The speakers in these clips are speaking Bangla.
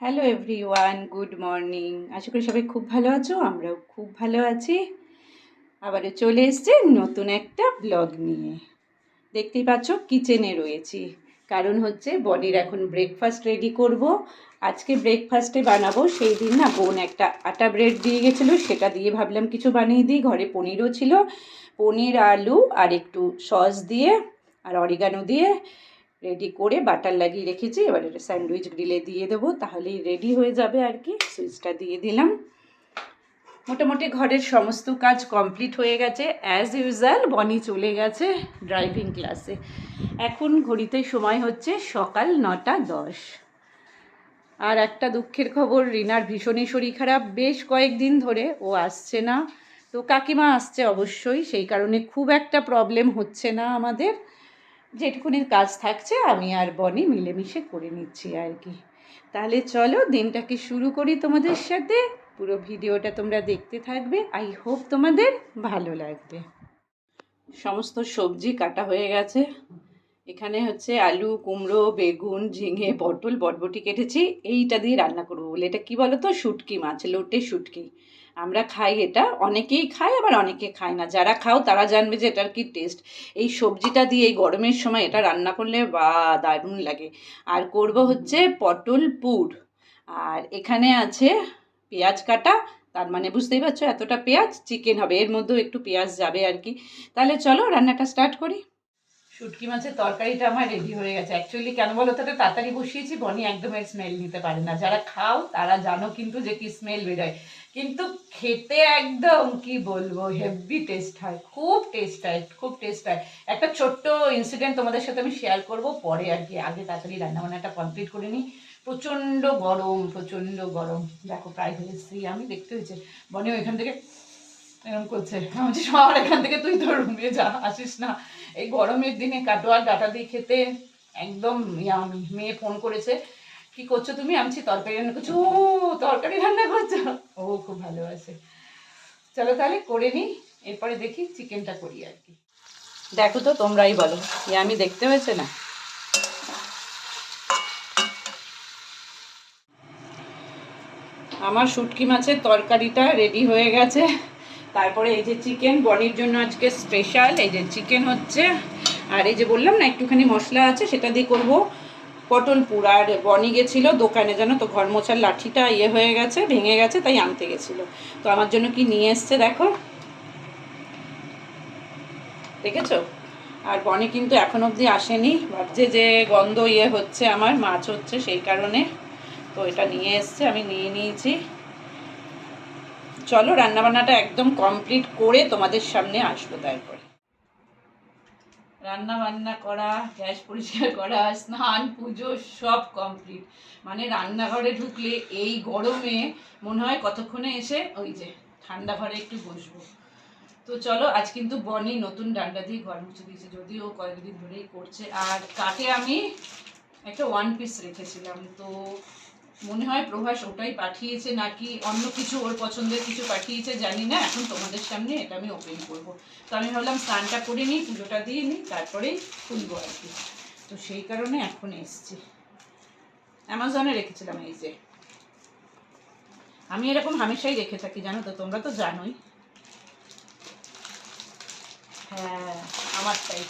Hello everyone, good morning. আশা করি সবাই খুব ভালো আছো, আমরাও খুব ভালো আছি। আবারও চলে এসেছি নতুন একটা ব্লগ নিয়ে। দেখতেই পাচ্ছ কিচেনে রয়েছি, কারণ হচ্ছে বনির এখন ব্রেকফাস্ট রেডি করব। আজকে ব্রেকফাস্টে বানাবো, সেই দিন না বোন একটা আটা ব্রেড দিয়ে গেছিলো, সেটা দিয়ে ভাবলাম কিছু বানিয়ে দিই। ঘরে পনিরও ছিল, পনির আলু আর একটু সস দিয়ে আর অরিগানো দিয়ে রেডি করে বাটার লাগিয়ে রেখেছি। এবার এটা স্যান্ডউইচ গ্রিলে দিয়ে দেবো, তাহলেই রেডি হয়ে যাবে আর কি। সুইচটা দিয়ে দিলাম। মোটামুটি ঘরের সমস্ত কাজ কমপ্লিট হয়ে গেছে। অ্যাজ ইউজুয়াল বনি চলে গেছে ড্রাইভিং ক্লাসে। এখন ঘড়িতে সময় হচ্ছে সকাল 9:10। আর একটা দুঃখের খবর, রিনার ভীষণই শরীর খারাপ, বেশ কয়েকদিন ধরে ও আসছে না। তো কাকিমা আসছে অবশ্যই, সেই কারণে খুব একটা প্রবলেম হচ্ছে না আমাদের। যেটুকুনির কাজ থাকছে আমি আর বনি মিলেমিশে করে নিচ্ছি আর কি। তাহলে চলো দিনটাকে শুরু করি তোমাদের সাথে। পুরো ভিডিওটা তোমরা দেখতে থাকবে, আই হোপ তোমাদের ভালো লাগবে। সমস্ত সবজি কাটা হয়ে গেছে। এখানে হচ্ছে আলু, কুমড়ো, বেগুন, ঝিঙে, পটল, বটবটি কেটেছি। এইটা দিয়ে রান্না করবো বলে। এটা কি বলো তো, শুটকি মাছ, লোটে শুটকি। আমরা খাই, এটা অনেকেই খায় আবার অনেকে খায় না। যারা খাও তারা জানবে যে এটার কি টেস্ট। এই সবজিটা দিয়ে এই গরমের সময় এটা রান্না করলে বা দারুণ লাগে। আর করব হচ্ছে পটল পুর। আর এখানে আছে পেঁয়াজ কাটা, তার মানে বুঝতেই পারছো এতটা পেঁয়াজ। চিকেন হবে, এর মধ্যেও একটু পেঁয়াজ যাবে আর কি। তাহলে চলো রান্নাটা স্টার্ট করি। শুটকি মাছের তরকারিটা আমার রেডি হয়ে গেছে। অ্যাকচুয়ালি কেন বলো তো, তাড়াতাড়ি বসিয়েছি, বনি একদম এর স্মেল নিতে পারে না। যারা খাও তারা জানো কিন্তু যে কি স্মেল বেরোয়, কিন্তু খেতে একদম কি বলবো হেভি টেস্ট হয়, খুব টেস্ট হয়, খুব টেস্ট হয়। একটা ছোট্ট ইনসিডেন্ট তোমাদের সাথে আমি শেয়ার করব পরে আর কি। আগে তাড়াতাড়ি রান্নাবান্নাটা কমপ্লিট করে নিই। প্রচণ্ড গরম, প্রচণ্ড গরম। দেখো প্রায় হয়েছি আমি, দেখতে হয়েছে। বনি ওইখান থেকে এরকম করছে, আমি বলছি সর এখান থেকে, তুই তোর রুমে যা, আসিস না। এই গরমের দিনে কাটোয়ার ডাটা দিয়ে খেতে একদম ইয়ামি। মেয়ে ফোন করেছে, কি করছো তুমি? আমি তরকারি রান্না করছো। ও তরকারি রান্না করছো, ও খুব ভালোবাসে। চলো তাহলে করে নিই, এরপরে দেখি চিকেনটা করি আর কি। দেখো তো তোমরাই বলো, ইয়ামি দেখতে হয়েছে না? আমার শুটকি মাছের তরকারিটা রেডি হয়ে গেছে। তারপরে এই যে চিকেন, বনির জন্য আজকে স্পেশাল এই যে চিকেন হচ্ছে। আর এই যে বললাম না একটুখানি মশলা আছে, সেটা দিয়ে করবো পটল পুর। আর বনি গেছিলো দোকানে, জানো তো ঘর মোছার লাঠিটা হয়ে গেছে, ভেঙে গেছে, তাই আনতে গেছিলো। তো আমার জন্য কি নিয়ে এসছে দেখো, দেখেছো? আর বনি কিন্তু এখন অবধি আসেনি, ভাবছে যে গন্ধ হচ্ছে, আমার মাছ হচ্ছে, সেই কারণে তো এটা নিয়ে এসছে, আমি নিয়ে নিয়েছি। চলো রান্নাবান্নাটা একদম কমপ্লিট করে তোমাদের সামনে আসবো। তারপরে রান্না বান্না করা, গ্যাস পরিষ্কার করা, স্নান পুজো সব কমপ্লিট। মানে রান্নাঘরে ঢুকলে এই গরমে মনে হয় কতক্ষণে এসে ওই যে ঠান্ডা ঘরে একটু বসবো। তো চলো, আজ কিন্তু বনি নতুন ডান্ডা দিয়ে ঘর মুছে দিয়েছে, যদিও কয়েকদিন ধরেই করছে। আর কাটে আমি একটা ওয়ান পিস রেখেছিলাম, তো মনে হয় প্রভাস ওটাই পাঠিয়েছে নাকি অন্য কিছু ওর পছন্দের কিছু পাঠিয়েছে জানি না। এখন তোমাদের সামনে এটা আমি ওপেন করব। তো আমি ভাবলাম স্নানটা করে নিই, পুজোটা দিয়ে নিই, তারপরেই খুলবো আর কি। তো সেই কারণে এখন এসছি। অ্যামাজনে রেখেছিলাম এই যে। আমি এরকম হামেশাই রেখে থাকি, জানো তো, তোমরা তো জানোই। হ্যাঁ আমারটাই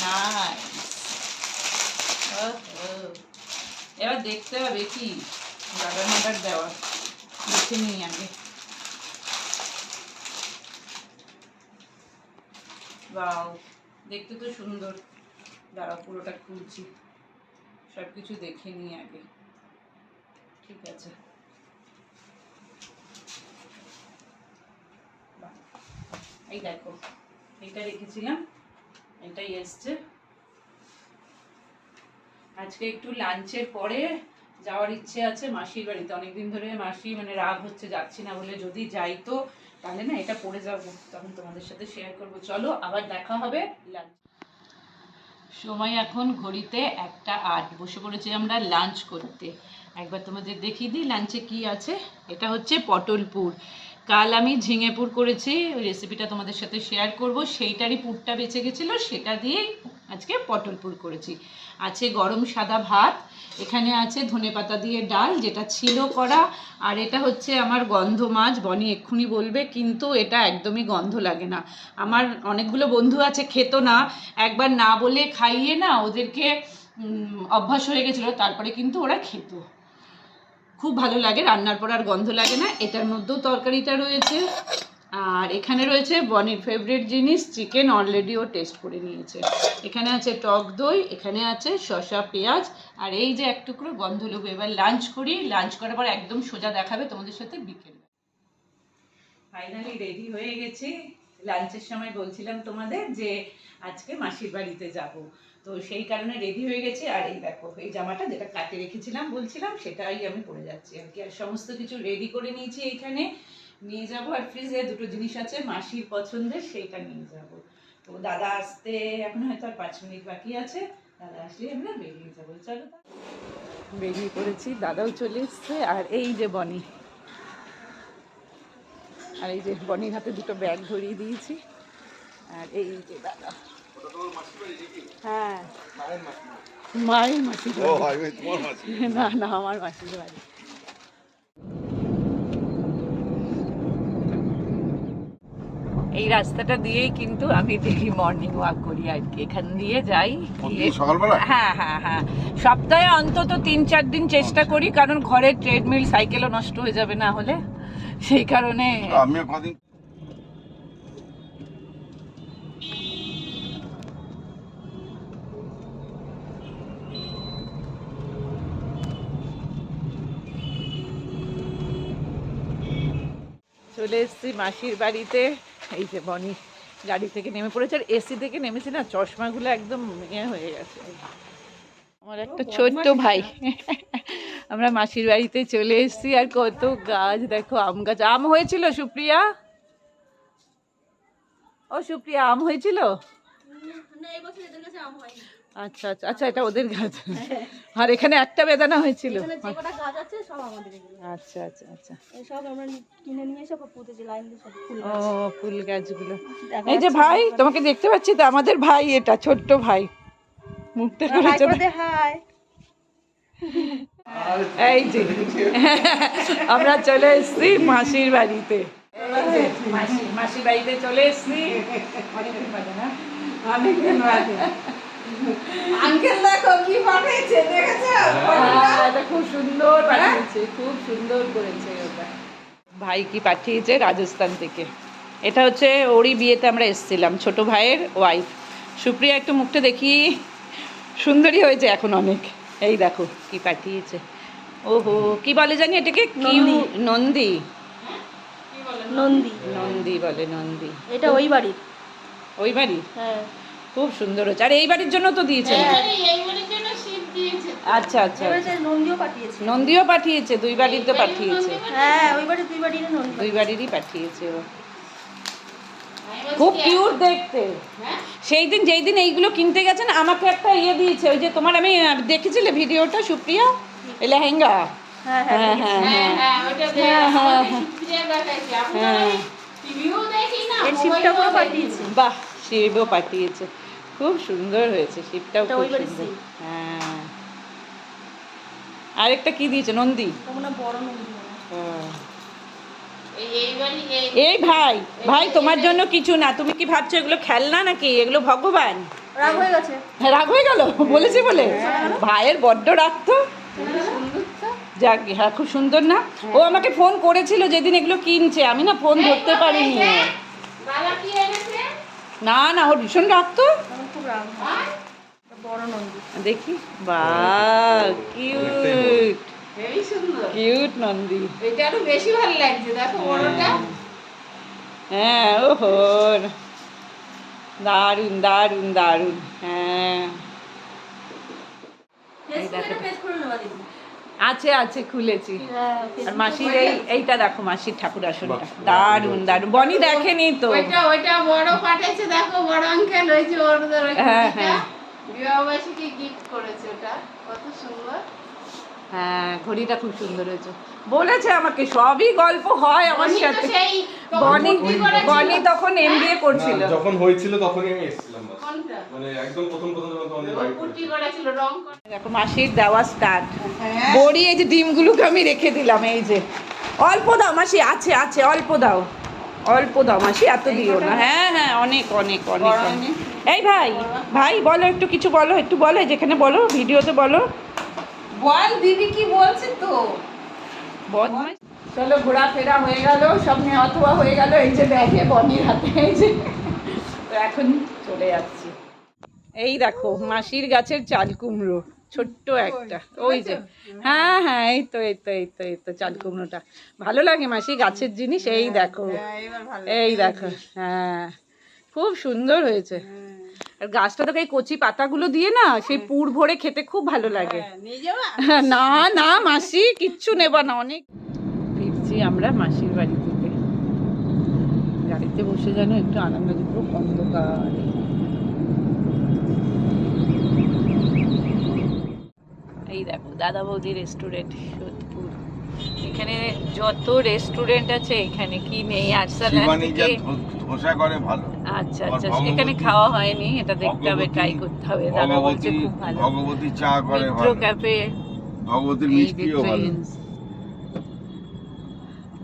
নাইস। এবার দেখতে হবে কি গার্ডার মার্ডার দেওয়া, দেখে নিই আগে। বাও, দেখতে তো সুন্দর। দাঁড়াও পুরোটা খুলছি, সব কিছু দেখে নিই আগে। ঠিক আছে, এই দেখো এইটা রেখেছিলাম, এটাই এসছে। আজকে একটু লাঞ্চের পরে যাওয়ার ইচ্ছে আছে মাসির বাড়িতে। অনেকদিন ধরে মাসি মানে রাগ হচ্ছে যাচ্ছি না বলে। যদি যাই তো তাহলে না এটা পরে যাবো, তখন তোমাদের সাথে শেয়ার করবো। চলো আবার দেখা হবে লাঞ্চ। সময় এখন ঘড়িতে 1:08, বসে পড়েছি আমরা লাঞ্চ করতে। একবার তোমাদের দেখিয়ে দিই লাঞ্চে কি আছে। এটা হচ্ছে পটল পুর। কাল আমি ঝিঙে পুর করেছি, ওই রেসিপিটা তোমাদের সাথে শেয়ার করব। সেইটারই পুরটা বেঁচে গেছিলো, সেটা দিয়েই আজকে পটলপুর করেছি। আছে গরম সাদা ভাত, এখানে আছে ধনেপাতা দিয়ে ডাল যেটা ছিল করা, আর এটা হচ্ছে আমার গন্ধ মাছ। বনি এক্ষুনি বলবে, কিন্তু এটা একদমই গন্ধ লাগে না। আমার অনেকগুলো বন্ধু আছে খেত না, একবার না বলে খাইয়ে না ওদেরকে অভ্যাস হয়ে গেছিলো, তারপরে কিন্তু ওরা খেত। খুব ভালো লাগে, রান্নার পর আর গন্ধ লাগে না। এটার মধ্যেও তরকারিটা রয়েছে, আর এখানে রয়েছে বনির ফেভারিট জিনিস চিকেন, অলরেডি ও টেস্ট করে নিয়েছে। এখানে আছে টক দই, এখানে আছে শসা পেঁয়াজ, আর এই যে এক টুকরো গন্ধ-লেবু। এবার লাঞ্চ করি, লাঞ্চ করার পর একদম সোজা দেখাবে তোমাদের সাথে বিকেল। ফাইনালি রেডি হয়ে গেছি। লাঞ্চের সময় বলছিলাম তোমাদের যে আজকে মাসির বাড়িতে যাব, তো সেই কারণে রেডি হয়ে গেছি। আর এই দেখো এই জামাটা যেটা কাটে রেখেছিলাম বলছিলাম, সেটাই আমি পরে যাচ্ছি আর কি। আর সমস্ত কিছু রেডি করে নিয়েছি, এইখানে নিয়ে যাব। আর ফ্রিজে দুটো জিনিস আছে মাসির পছন্দের, সেইটা নিয়ে যাব। তো দাদা আসতে এখন হয়তো আর 5 মিনিট বাকি আছে, দাদা আসলেই আমরা বেরিয়ে যাবো। চলো, বেরিয়ে পড়েছি, দাদাও চলে এসছে। আর এই যে বনি, আর এই যে বনির হাতে দুটো ব্যাগ ধরিয়ে দিয়েছি। আর এই যে দাদা, হ্যাঁ মায়ের মাসির বাড়ি, না না আমার মাসির বাড়ি। এই রাস্তাটা দিয়েই কিন্তু আমি ডেইলি মর্নিং ওয়াক করি আর কি, এখান দিয়ে যাই সকালবেলা। হ্যাঁ হ্যাঁ হ্যাঁ, সপ্তাহে অন্তত 3-4 দিন চেষ্টা করি, কারণ ঘরের ট্রেডমিল সাইকেলও নষ্ট হয়ে যাবে না হলে, সেই কারণে। আমি কদিন চলে এসেছি মাসির বাড়িতে। এই যে বনি গাড়ি থেকে নেমে পড়েছে, আর এসি থেকে নেমেছি না, চশমাগুলো একদম ইয়ে হয়ে গেছে। আমার একটা ছোট্ট ভাই, আমরা মাসির বাড়িতে চলে এসেছি। আর কত গাছ দেখো, আম গাছ। আম হয়েছিল সুপ্রিয়া? ও সুপ্রিয়া, আম হয়েছিল? আচ্ছা আচ্ছা আচ্ছা, এটা ওদের গাছ। আর এখানে একটা বেদানা হয়েছিল। আচ্ছা আচ্ছা আচ্ছা, ও ফুল গাছগুলো। এই যে ভাই, তোমাকে দেখতে পাচ্ছি তো, আমাদের ভাই, এটা ছোট্ট ভাই, মুখটা করেছে। এই যে আমরা চলে এসেছি মাসির বাড়িতে, মাসির বাড়িতে চলে এসেছি অনেকদিন বাদে। না অনেকদিন বাদে। আঙ্কেল দেখো কি বানিয়েছে, দেখেছো? এটা খুব সুন্দর বানিয়েছে, খুব সুন্দর করেছে ওটা। ভাই কি পাঠিয়েছে রাজস্থান থেকে। এটা হচ্ছে ওরই বিয়েতে আমরা এসেছিলাম, ছোট ভাইয়ের ওয়াইফ। সুপ্রিয়া একটু মুখটা দেখি, সুন্দরী হয়েছে এখন অনেক। এই দেখো কি পাঠিয়েছে। ওহো, কি বলে জানি এটাকে, নন্দী, নন্দী নন্দী বলে, নন্দী। এটা ওই বাড়ির, ওই বাড়ি। হ্যাঁ, খুব সুন্দর হয়েছে। আর এই বাড়ির জন্য তো দিয়েছে। আচ্ছা আচ্ছা, নন্দীও পাঠিয়েছে, নন্দীও পাঠিয়েছে, দুই বাড়ির তো পাঠিয়েছে। হ্যাঁ, ওই বাড়ির দুই বাড়ির, দুই বাড়িরই পাঠিয়েছে ও। খুব কিউট দেখতে। সেই দিন যেই দিন এইগুলো কিনতে গেছেন, আমাকে একটা ইয়ে দিয়েছে, ওই যে তোমার, আমি দেখেছিলে ভিডিওটা সুপ্রিয়া, লেহেঙ্গা। হ্যাঁ হ্যাঁ হ্যাঁ হ্যাঁ বাহ, শিবও পাঠিয়েছে, খুব সুন্দর হয়েছে শিবটাও, খুব সুন্দর। হ্যাঁ, আরেকটা কি দিয়েছে, নন্দী। এই ভাই, ভাই তোমার জন্য কিছু না, তুমি কি ভাবছো এগুলো খেলনা নাকি? এগুলো ভগবান। রাগ হয়ে গেছে, রাগ হয়ে গেল বলেছি বলে। ভাইয়ের বড্ড রাগ তো। যাক, হ্যাঁ খুব সুন্দর না? ও আমাকে ফোন করেছিল যেদিন এগুলো কিনছে, আমি না ফোন ধরতে পারিনি। না না, ওর ভীষণ রাগ তো। দেখি, বাহ কিউট, কিউট নন্দী। এটা আরো বেশি ভালো লাগছে, দেখো বড়টা। হ্যাঁ, ওহো দারুন দারুন দারুন। হ্যাঁ, আছে আছে, খুলেছি। আর মাসির এইটা দেখো, মাসির ঠাকুর আসনটা দারুন দারুন। বনি দেখেনি তো। ওইটা বড় পাঠিয়েছে, দেখো বড় আঙ্কেল, ওই যে ওদের। হ্যাঁ হ্যাঁ, বিবাহবার্ষিকী গিফট করেছে, ওটা কত সুন্দর। হ্যাঁ ঘড়িটা খুব সুন্দর হয়েছে, বলেছে আমাকে সবই গল্প হয় আমার সাথে। বনি তখন এমবিএ করছিল, যখন হয়েছিল তখনই আমি এসেছিলাম, মানে একদম প্রথম যখন তোমাদের বাড়ি ছিল। দেখো মাসির দেওয়া স্টার্ট। বড়ি এই যে ডিমগুলোকে আমি রেখে দিলাম, এই যে অল্প দাও মাসি, আছে আছে অল্প দাও, অল্প দাও মাসি, এত দিও না। হ্যাঁ হ্যাঁ অনেক অনেক অনেক অনেক। এই ভাই ভাই বলো একটু কিছু বলো, একটু বলো যেখানে বলো ভিডিওতে বলো। বল দিদি কি বলছে তো। বদমাইশ। চলো ঘোরাফেরা হয়ে গেল, সব নেওয়া ধোয়া হয়ে গেল, এই যে ব্যাগে বনির হাতে, এই যে তো এখন চলে যাচ্ছি। এই দেখো মাসির গাছের চাল কুমড়ো, ছোট্ট একটা, ওই যে হ্যাঁ হ্যাঁ এই তো এই তো এই তো এই তো চাল কুমড়োটা ভালো লাগে মাসি গাছের জিনিস। এই দেখো এই দেখো, হ্যাঁ খুব সুন্দর হয়েছে। আর গাছটা তো এই কচি পাতাগুলো দিয়ে না সেই পুর ভরে খেতে খুব ভালো লাগে। না না মাসি কিচ্ছু নেবা না, অনেক। ফিরছি আমরা মাসির বাড়ি থেকে, গাড়িতে বসে যেন একটু আনন্দ দিব, অন্ধকার। এই দেখো দাদা বৌদি রেস্টুরেন্ট সোদপুর, এখানে যত রেস্টুরেন্ট আছে এখানে কি নেই আর্সাল্যান্ড থেকে। ধোসা করে ভালো। আচ্ছা আচ্ছা এখানে খাওয়া হয়নি, এটা দেখতে হবে, ট্রাই করতে হবে। দাদা বলছে খুব ভালো। ভগবতী চা করে মিত্র ভালো। ক্যাফে, ভগবতীর মিষ্টিও ভালো।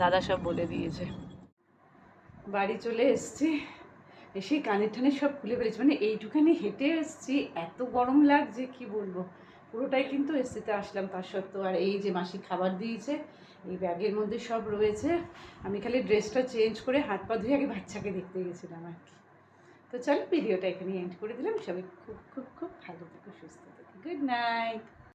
দাদা সব বলে দিয়েছে। বাড়ি চলে এসেছি, এসে কানের টানে সব খুলে ফেলেছি, মানে এইটুখানি হেঁটে এসেছি, এত গরম লাগছে কি বলবো। পুরোটাই কিন্তু এসিতে আসলাম তার সত্ত্বেও। আর এই যে মাসি খাবার দিয়েছে, এই ব্যাগের মধ্যে সব রয়েছে। আমি খালি ড্রেসটা চেঞ্জ করে হাত পা ধুয়ে আগে বাচ্চাকে দেখতে গেছিলাম আর কি। তো চলো ভিডিওটা এখানে এন্ড করে দিলাম। সবাই খুব খুব খুব ভালো থেকো, সুস্থ থেকো, গুড নাইট।